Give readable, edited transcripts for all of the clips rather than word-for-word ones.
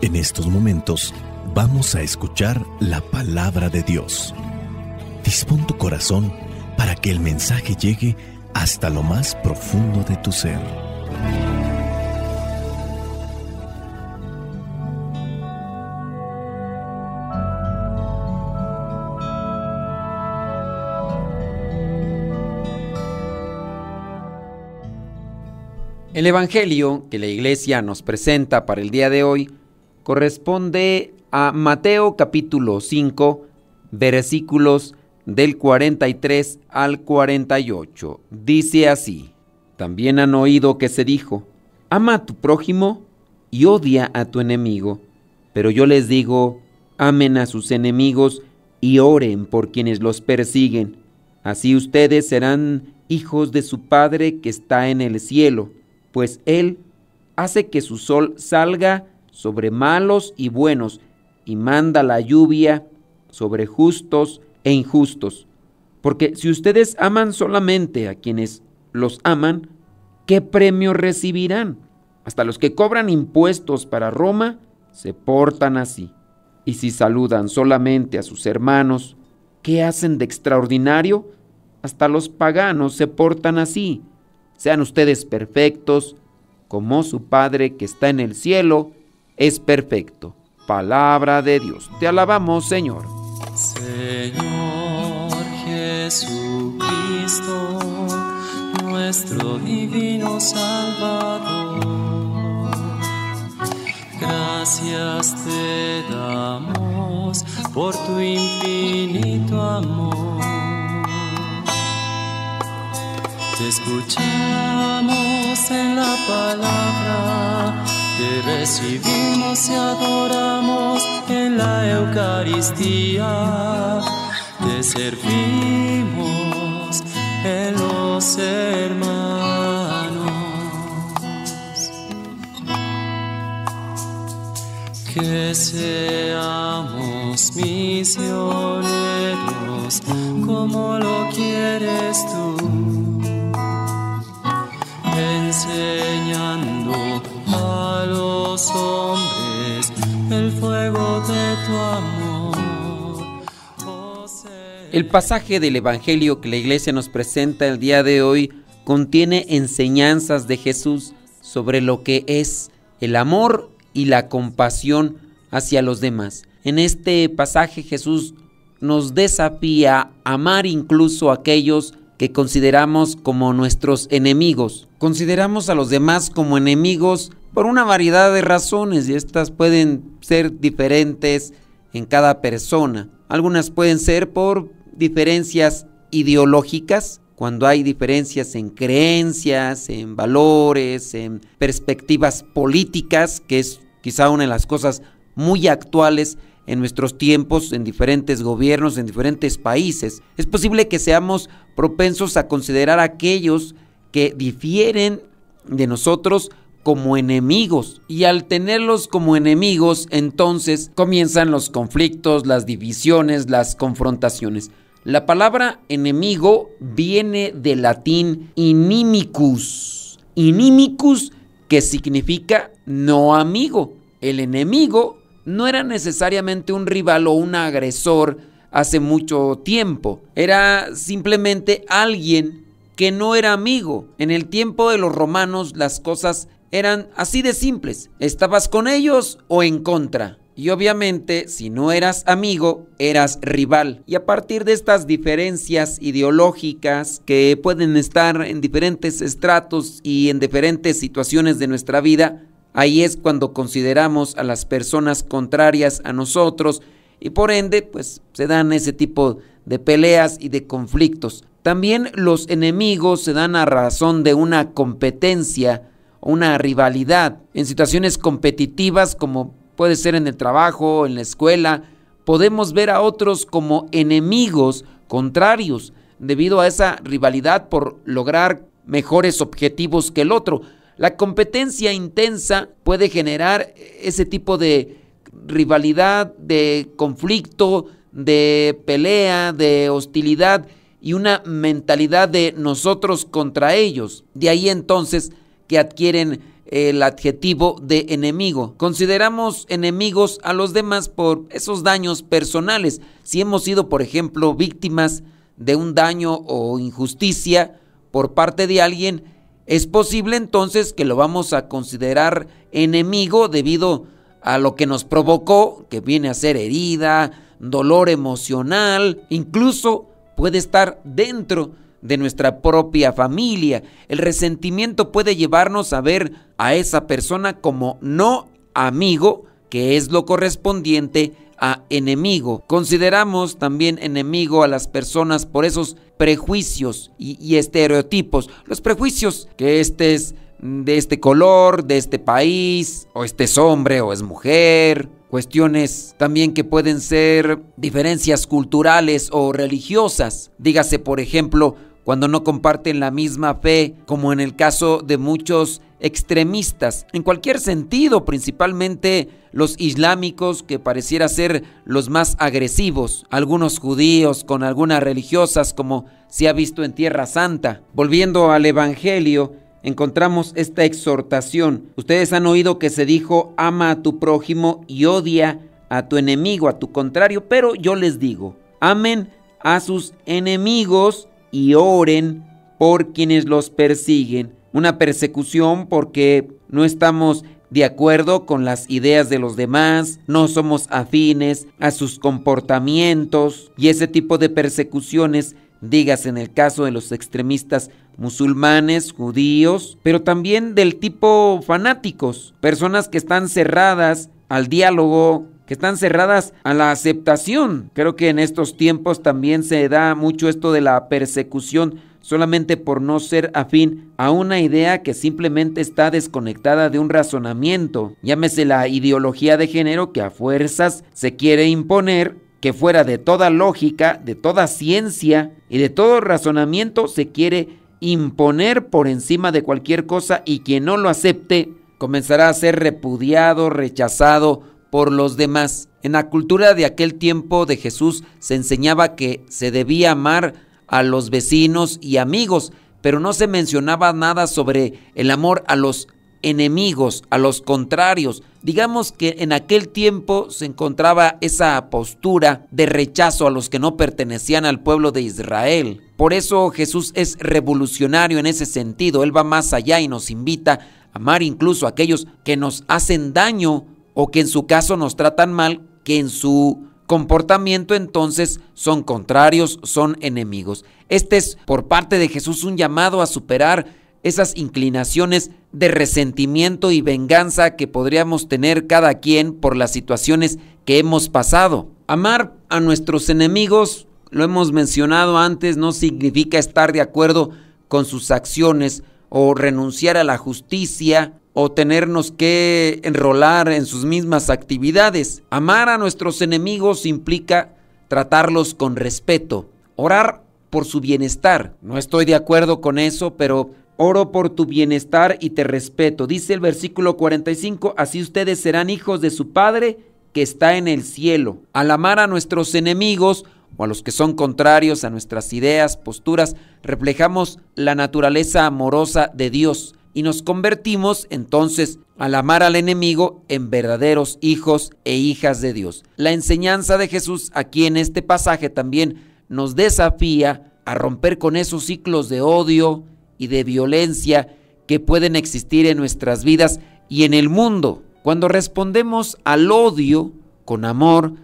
En estos momentos vamos a escuchar la palabra de Dios. Dispón tu corazón para que el mensaje llegue hasta lo más profundo de tu ser. El Evangelio que la Iglesia nos presenta para el día de hoy corresponde a Mateo capítulo 5, versículos del 43 al 48. Dice así: También han oído que se dijo: ama a tu prójimo y odia a tu enemigo. Pero yo les digo: amen a sus enemigos y oren por quienes los persiguen. Así ustedes serán hijos de su Padre que está en el cielo, pues Él hace que su sol salga sobre malos y buenos, y manda la lluvia sobre justos e injustos. Porque si ustedes aman solamente a quienes los aman, ¿qué premio recibirán? Hasta los que cobran impuestos para Roma se portan así. Y si saludan solamente a sus hermanos, ¿qué hacen de extraordinario? Hasta los paganos se portan así. Sean ustedes perfectos, como su Padre que está en el cielo es perfecto. Palabra de Dios. Te alabamos, Señor. Señor Jesucristo, nuestro divino Salvador, gracias te damos por tu infinito amor. Te escuchamos en la palabra, te recibimos y adoramos en la Eucaristía, te servimos en los hermanos. Que seamos misioneros como lo quieres tú, enseñando a los hombres el fuego de tu amor. El pasaje del Evangelio que la Iglesia nos presenta el día de hoy contiene enseñanzas de Jesús sobre lo que es el amor y la compasión hacia los demás. En este pasaje Jesús nos desafía a amar incluso a aquellos que consideramos como nuestros enemigos. Consideramos a los demás como enemigos por una variedad de razones, y estas pueden ser diferentes en cada persona. Algunas pueden ser por diferencias ideológicas, cuando hay diferencias en creencias, en valores, en perspectivas políticas, que es quizá una de las cosas muy actuales en nuestros tiempos, en diferentes gobiernos, en diferentes países. Es posible que seamos propensos a considerar a aquellos que difieren de nosotros como enemigos, y al tenerlos como enemigos, entonces comienzan los conflictos, las divisiones, las confrontaciones. La palabra enemigo viene del latín inimicus, que significa no amigo. El enemigo no era necesariamente un rival o un agresor hace mucho tiempo. Era simplemente alguien que no era amigo. En el tiempo de los romanos las cosas eran así de simples. Estabas con ellos o en contra. Y obviamente, si no eras amigo, eras rival. Y a partir de estas diferencias ideológicas que pueden estar en diferentes estratos y en diferentes situaciones de nuestra vida, ahí es cuando consideramos a las personas contrarias a nosotros y por ende pues se dan ese tipo de peleas y de conflictos. También los enemigos se dan a razón de una competencia o una rivalidad. En situaciones competitivas, como puede ser en el trabajo, en la escuela, podemos ver a otros como enemigos contrarios debido a esa rivalidad por lograr mejores objetivos que el otro. La competencia intensa puede generar ese tipo de rivalidad, de conflicto, de pelea, de hostilidad y una mentalidad de nosotros contra ellos. De ahí entonces que adquieren el adjetivo de enemigo. Consideramos enemigos a los demás por esos daños personales. Si hemos sido, por ejemplo, víctimas de un daño o injusticia por parte de alguien, es posible entonces que lo vamos a considerar enemigo debido a lo que nos provocó, que viene a ser herida, dolor emocional, incluso puede estar dentro de nuestra propia familia. El resentimiento puede llevarnos a ver a esa persona como no amigo, que es lo correspondiente a enemigo. Consideramos también enemigo a las personas por esos prejuicios y estereotipos. Los prejuicios que este es de este color, de este país, o este es hombre o es mujer. Cuestiones también que pueden ser diferencias culturales o religiosas. Dígase, por ejemplo, cuando no comparten la misma fe, como en el caso de muchos extremistas, en cualquier sentido, principalmente los islámicos, que pareciera ser los más agresivos, algunos judíos con algunas religiosas, como se ha visto en Tierra Santa. Volviendo al Evangelio, encontramos esta exhortación. Ustedes han oído que se dijo: ama a tu prójimo y odia a tu enemigo, a tu contrario, pero yo les digo, amen a sus enemigos y oren por quienes los persiguen. Una persecución porque no estamos de acuerdo con las ideas de los demás, no somos afines a sus comportamientos, y ese tipo de persecuciones, dígase en el caso de los extremistas musulmanes, judíos, pero también del tipo fanáticos, personas que están cerradas al diálogo, que están cerradas a la aceptación. Creo que en estos tiempos también se da mucho esto de la persecución solamente por no ser afín a una idea que simplemente está desconectada de un razonamiento. Llámese la ideología de género que a fuerzas se quiere imponer, que fuera de toda lógica, de toda ciencia y de todo razonamiento se quiere imponer por encima de cualquier cosa, y quien no lo acepte comenzará a ser repudiado, rechazado por los demás. En la cultura de aquel tiempo de Jesús se enseñaba que se debía amar a los vecinos y amigos, pero no se mencionaba nada sobre el amor a los enemigos, a los contrarios. Digamos que en aquel tiempo se encontraba esa postura de rechazo a los que no pertenecían al pueblo de Israel. Por eso Jesús es revolucionario en ese sentido. Él va más allá y nos invita a amar incluso a aquellos que nos hacen daño o que en su caso nos tratan mal, que en su comportamiento entonces son contrarios, son enemigos. Este es por parte de Jesús un llamado a superar esas inclinaciones de resentimiento y venganza que podríamos tener cada quien por las situaciones que hemos pasado. Amar a nuestros enemigos, lo hemos mencionado antes, no significa estar de acuerdo con sus acciones o renunciar a la justicia o tenernos que enrolar en sus mismas actividades. Amar a nuestros enemigos implica tratarlos con respeto, orar por su bienestar. No estoy de acuerdo con eso, pero oro por tu bienestar y te respeto. Dice el versículo 45, así ustedes serán hijos de su Padre que está en el cielo. Al amar a nuestros enemigos o a los que son contrarios a nuestras ideas, posturas, reflejamos la naturaleza amorosa de Dios y nos convertimos entonces, al amar al enemigo, en verdaderos hijos e hijas de Dios. La enseñanza de Jesús aquí en este pasaje también nos desafía a romper con esos ciclos de odio y de violencia que pueden existir en nuestras vidas y en el mundo. Cuando respondemos al odio con amor,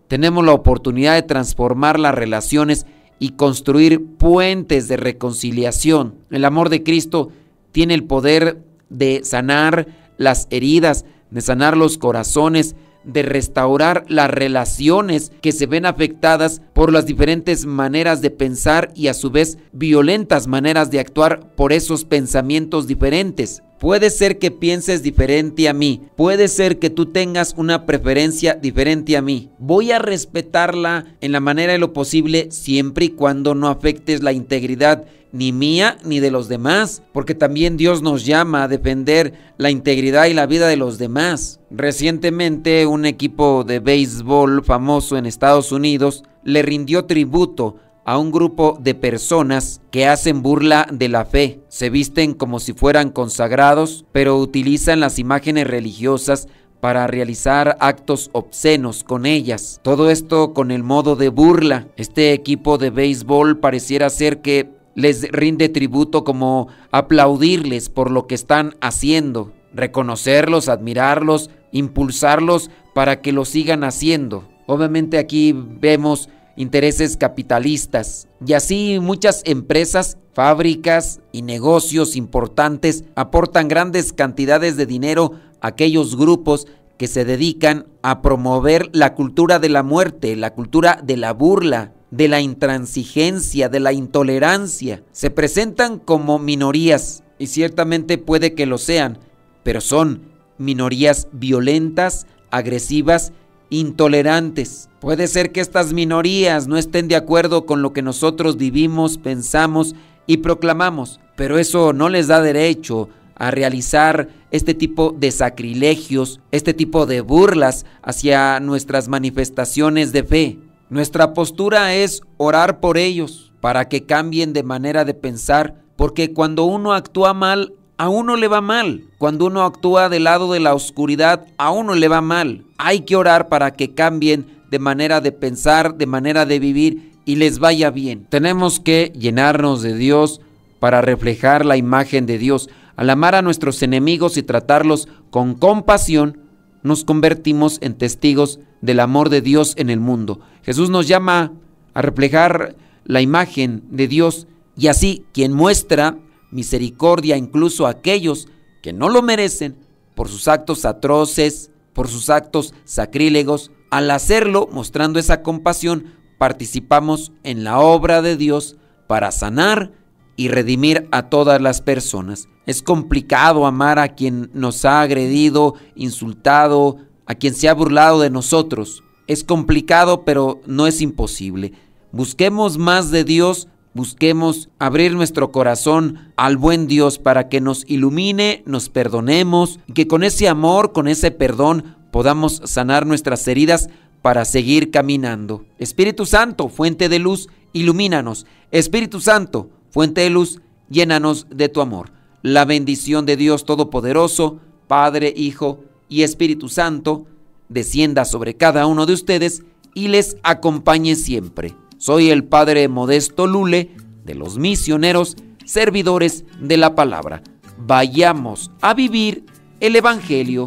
tenemos la oportunidad de transformar las relaciones y construir puentes de reconciliación. El amor de Cristo tiene el poder de sanar las heridas, de sanar los corazones, de restaurar las relaciones que se ven afectadas por las diferentes maneras de pensar y a su vez violentas maneras de actuar por esos pensamientos diferentes. Puede ser que pienses diferente a mí, puede ser que tú tengas una preferencia diferente a mí. Voy a respetarla en la manera de lo posible siempre y cuando no afectes la integridad ni mía ni de los demás, porque también Dios nos llama a defender la integridad y la vida de los demás. Recientemente un equipo de béisbol famoso en Estados Unidos le rindió tributo a un grupo de personas que hacen burla de la fe. Se visten como si fueran consagrados, pero utilizan las imágenes religiosas para realizar actos obscenos con ellas. Todo esto con el modo de burla. Este equipo de béisbol pareciera ser que les rinde tributo, como aplaudirles por lo que están haciendo, reconocerlos, admirarlos, impulsarlos para que lo sigan haciendo. Obviamente aquí vemos intereses capitalistas, y así muchas empresas, fábricas y negocios importantes aportan grandes cantidades de dinero a aquellos grupos que se dedican a promover la cultura de la muerte, la cultura de la burla, de la intransigencia, de la intolerancia. Se presentan como minorías, y ciertamente puede que lo sean, pero son minorías violentas, agresivas, intolerantes. Puede ser que estas minorías no estén de acuerdo con lo que nosotros vivimos, pensamos y proclamamos, pero eso no les da derecho a realizar este tipo de sacrilegios, este tipo de burlas hacia nuestras manifestaciones de fe. Nuestra postura es orar por ellos para que cambien de manera de pensar, porque cuando uno actúa mal, a uno le va mal. Cuando uno actúa del lado de la oscuridad, a uno le va mal. Hay que orar para que cambien de manera de pensar, de manera de vivir, y les vaya bien. Tenemos que llenarnos de Dios para reflejar la imagen de Dios. Al amar a nuestros enemigos y tratarlos con compasión, nos convertimos en testigos del amor de Dios en el mundo. Jesús nos llama a reflejar la imagen de Dios, y así quien muestra misericordia incluso a aquellos que no lo merecen por sus actos atroces, por sus actos sacrílegos, al hacerlo, mostrando esa compasión, participamos en la obra de Dios para sanar y redimir a todas las personas. Es complicado amar a quien nos ha agredido, insultado, a quien se ha burlado de nosotros. Es complicado, pero no es imposible. Busquemos más de Dios, busquemos abrir nuestro corazón al buen Dios para que nos ilumine, nos perdonemos, y que con ese amor, con ese perdón, podamos sanar nuestras heridas para seguir caminando. Espíritu Santo, fuente de luz, ilumínanos. Espíritu Santo, fuente de luz, llénanos de tu amor. La bendición de Dios Todopoderoso, Padre, Hijo y Espíritu Santo, descienda sobre cada uno de ustedes y les acompañe siempre. Soy el Padre Modesto Lule, de los misioneros, servidores de la palabra. Vayamos a vivir el Evangelio.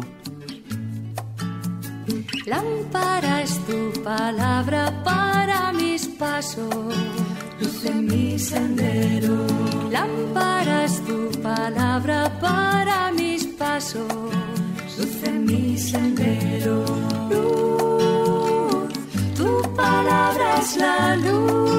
Lámpara es tu palabra para mis pasos, luz en mi sendero. Lámpara es tu palabra para mis pasos, luz en mi sendero. Luz, tu palabra es la luz.